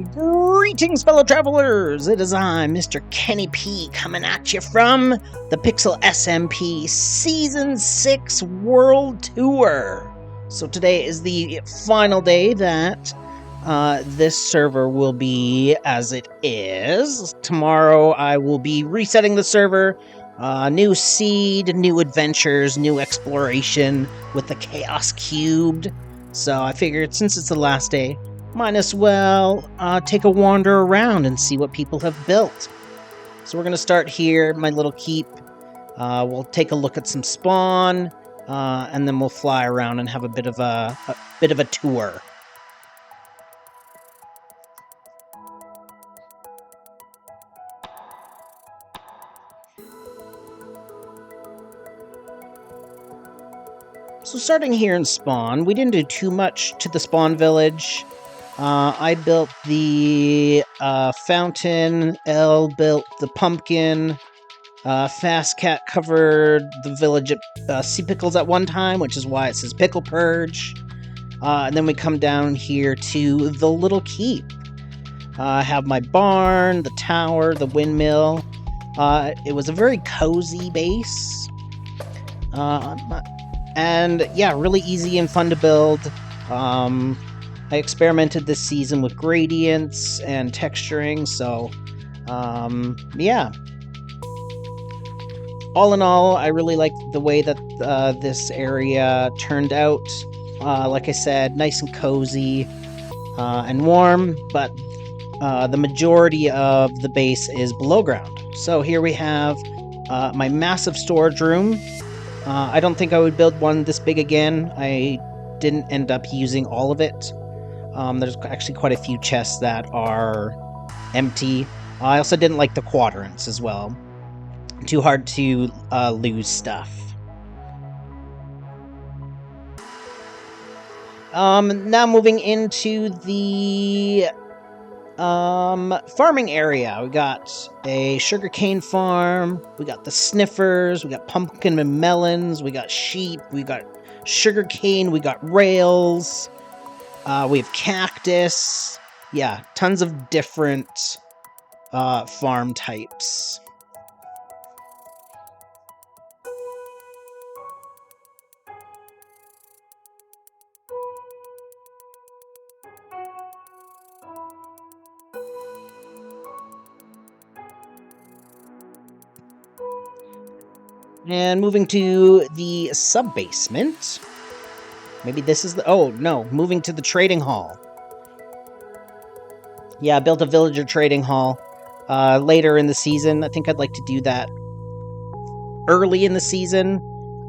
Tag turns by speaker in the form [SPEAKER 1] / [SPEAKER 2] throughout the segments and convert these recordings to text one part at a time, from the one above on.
[SPEAKER 1] Greetings, fellow travelers! It is I, Mr. Kenny P, coming at you from the Pixel SMP Season 6 World Tour. So today is the final day that this server will be as it is. Tomorrow I will be resetting the server. New seed, new adventures, new exploration with the Chaos Cubed. So I figured since it's the last day, might as well take a wander around and see what people have built. So we're going to start here, my little keep. We'll take a look at some spawn, and then we'll fly around and have a bit of a tour. So starting here in spawn, we didn't do too much to the spawn village. I built the fountain, L built the pumpkin, Fast Cat covered the village at Sea Pickles at one time, which is why it says Pickle Purge. And then we come down here to the little keep. I have my barn, the tower, the windmill. It was a very cozy base. And yeah, really easy and fun to build. I experimented this season with gradients and texturing, so yeah. All in all, I really liked the way that this area turned out. Like I said, nice and cozy and warm, but the majority of the base is below ground. So here we have my massive storage room. I don't think I would build one this big again. I didn't end up using all of it. There's actually quite a few chests that are empty. I also didn't like the quadrants as well. Too hard to lose stuff. Now moving into the farming area. We got a sugarcane farm, we got the sniffers, we got pumpkin and melons, we got sheep, we got sugarcane, we got rails, we have cactus. Yeah, tons of different farm types. And moving to the sub-basement. Maybe this is the... Oh, no. Moving to the trading hall. Yeah, I built a villager trading hall later in the season. I think I'd like to do that early in the season.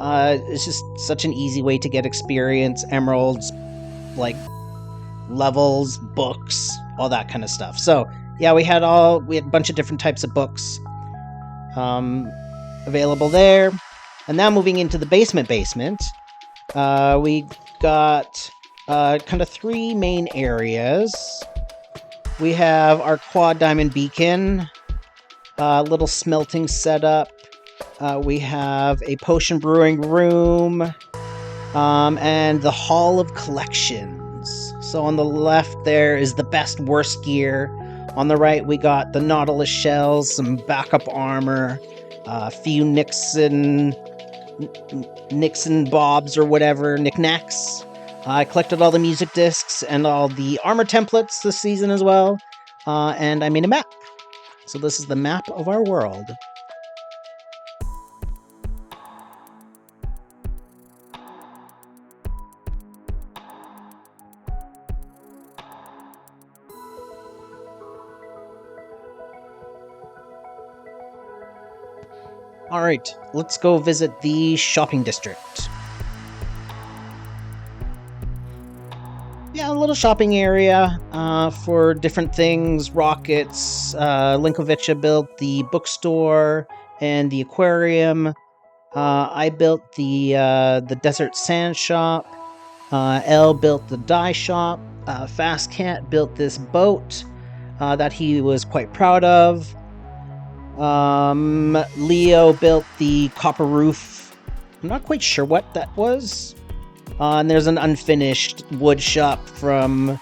[SPEAKER 1] It's just such an easy way to get experience, emeralds, like levels, books, all that kind of stuff. So, yeah, we had a bunch of different types of books available there. And now moving into the basement, we got kind of three main areas. We have our quad diamond beacon, little smelting setup. We have a potion brewing room, and the hall of collections. So on the left there is the best worst gear. On the right we got the Nautilus shells, some backup armor, a few Nixon bobs or whatever, knickknacks. I collected all the music discs and all the armor templates this season as well, and I made a map. So this is the map of our world. Alright, let's go visit the shopping district. Yeah, a little shopping area for different things, rockets. Linkovicha built the bookstore and the aquarium. I built the desert sand shop. L built the dye shop. Fast Cat built this boat that he was quite proud of. Leo built the copper roof. I'm not quite sure what that was. And there's an unfinished wood shop from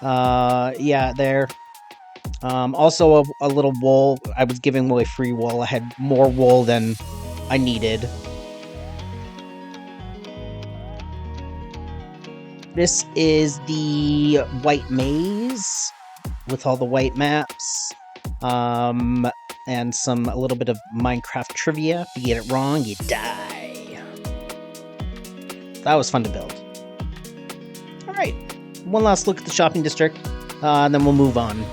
[SPEAKER 1] Yeah, there. Also a little wool. I was giving away free wool. I had more wool than I needed. This is the white maze with all the white maps. And a little bit of Minecraft trivia. If you get it wrong, you die. That was fun to build. Alright, one last look at the shopping district, and then we'll move on.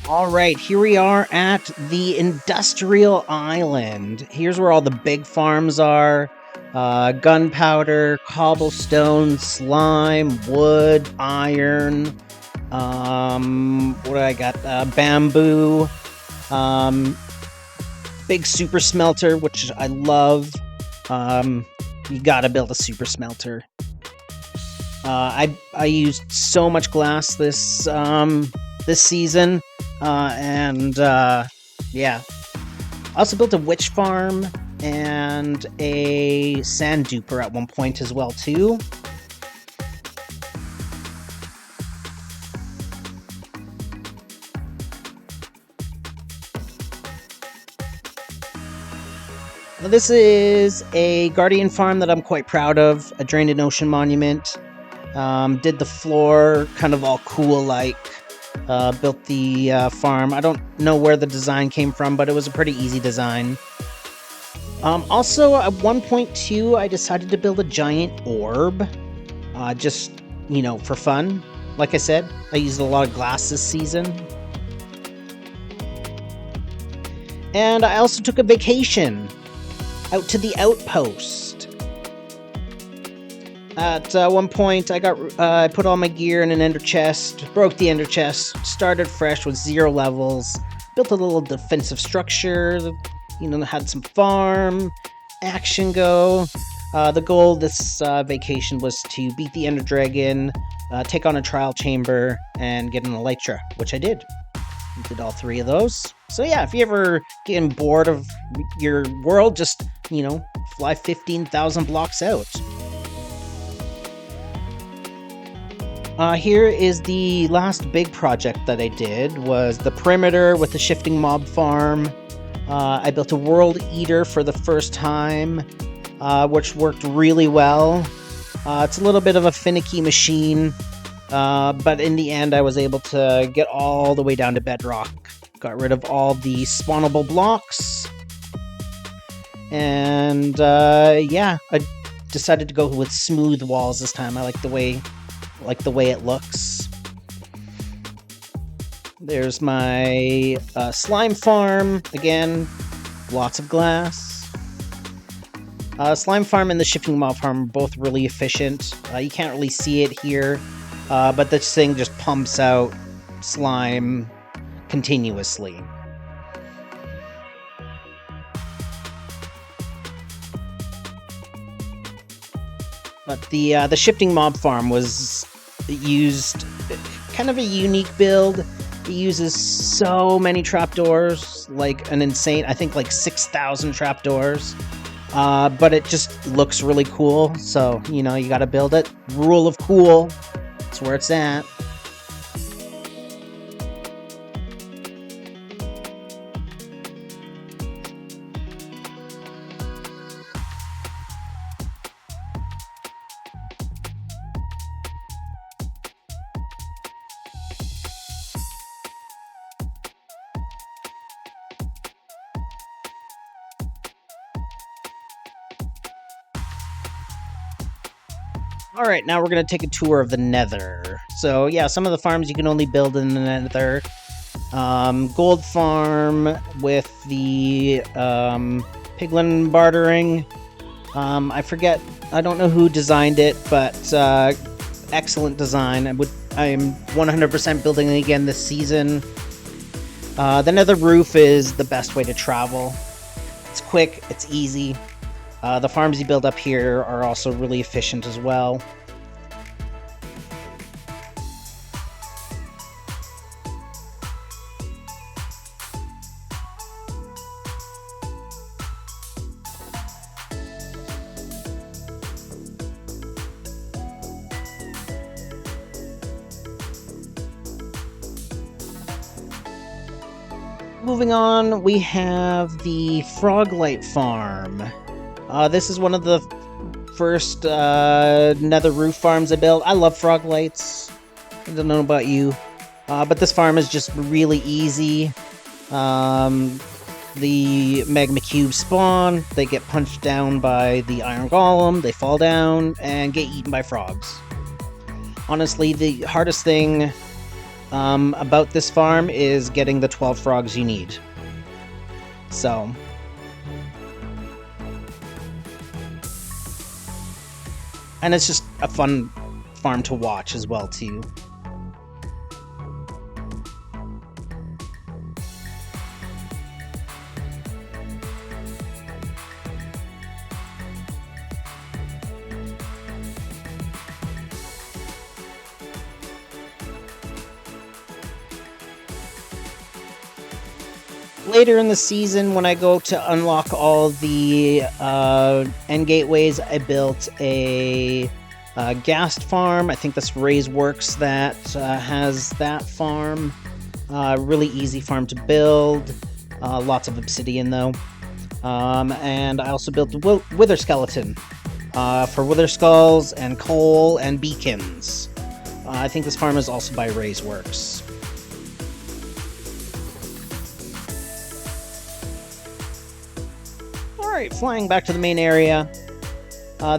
[SPEAKER 1] Alright, here we are at the Industrial Island. Here's where all the big farms are. Gunpowder, cobblestone, slime, wood, iron. What do I got? Bamboo. Big super smelter, which I love. You gotta build a super smelter. I used so much glass this season. Yeah. I also built a witch farm and a sand duper at one point as well, too. Now, this is a guardian farm that I'm quite proud of, a drained ocean monument. Did the floor kind of all cool-like. Built the farm. I don't know where the design came from, but it was a pretty easy design. Also, at 1.2, I decided to build a giant orb. Just, for fun. Like I said, I used a lot of glass this season. And I also took a vacation out to the outpost. At one point, I put all my gear in an ender chest, broke the ender chest, started fresh with 0 levels, built a little defensive structure, had some farm, action go. The goal of this vacation was to beat the ender dragon, take on a trial chamber, and get an elytra, which I did. I did all 3 of those. So yeah, if you ever getting bored of your world, just, fly 15,000 blocks out. Here is the last big project that I did, was the perimeter with the shifting mob farm. I built a world eater for the first time, which worked really well. It's a little bit of a finicky machine, but in the end I was able to get all the way down to bedrock. Got rid of all the spawnable blocks. And yeah, I decided to go with smooth walls this time. I like the way it looks. There's my slime farm. Again, lots of glass. Slime farm and the shifting mob farm are both really efficient. You can't really see it here, but this thing just pumps out slime continuously. But the shifting mob farm was used kind of a unique build. It uses so many trapdoors, like an insane, I think like 6,000 trapdoors. But it just looks really cool, so, you gotta build it. Rule of cool, that's where it's at. Alright, now we're going to take a tour of the Nether. So, yeah, some of the farms you can only build in the Nether. Gold farm with the piglin bartering. I forget, I don't know who designed it, but excellent design. I am 100% building it again this season. The Nether roof is the best way to travel. It's quick, it's easy. The farms you build up here are also really efficient as well. Moving on, we have the Froglight Farm. This is one of the first nether roof farms I built. I love Froglights. I don't know about you. But this farm is just really easy. The magma cubes spawn, they get punched down by the iron golem, they fall down, and get eaten by frogs. Honestly, the hardest thing about this farm is getting the 12 frogs you need. So, and it's just a fun farm to watch as well, too. Later in the season, when I go to unlock all the end gateways, I built a ghast farm. I think this Ray's Works that has that farm. Really easy farm to build. Lots of obsidian though. And I also built the Wither Skeleton for Wither Skulls and coal and beacons. I think this farm is also by Ray's Works. Alright, flying back to the main area.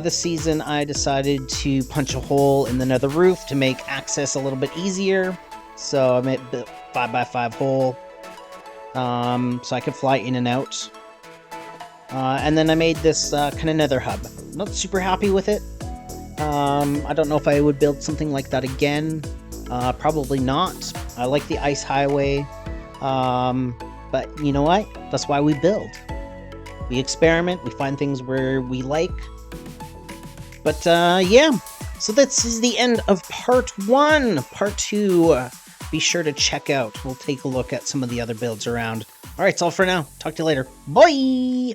[SPEAKER 1] This season I decided to punch a hole in the nether roof to make access a little bit easier. So I made the 5x5 hole so I could fly in and out. And then I made this kind of nether hub. Not super happy with it. I don't know if I would build something like that again. Probably not. I like the ice highway. But you know what? That's why we build. We experiment, we find things where we like. But yeah, so this is the end of part 1. Part 2, be sure to check out. We'll take a look at some of the other builds around. Alright, it's all for now. Talk to you later. Bye!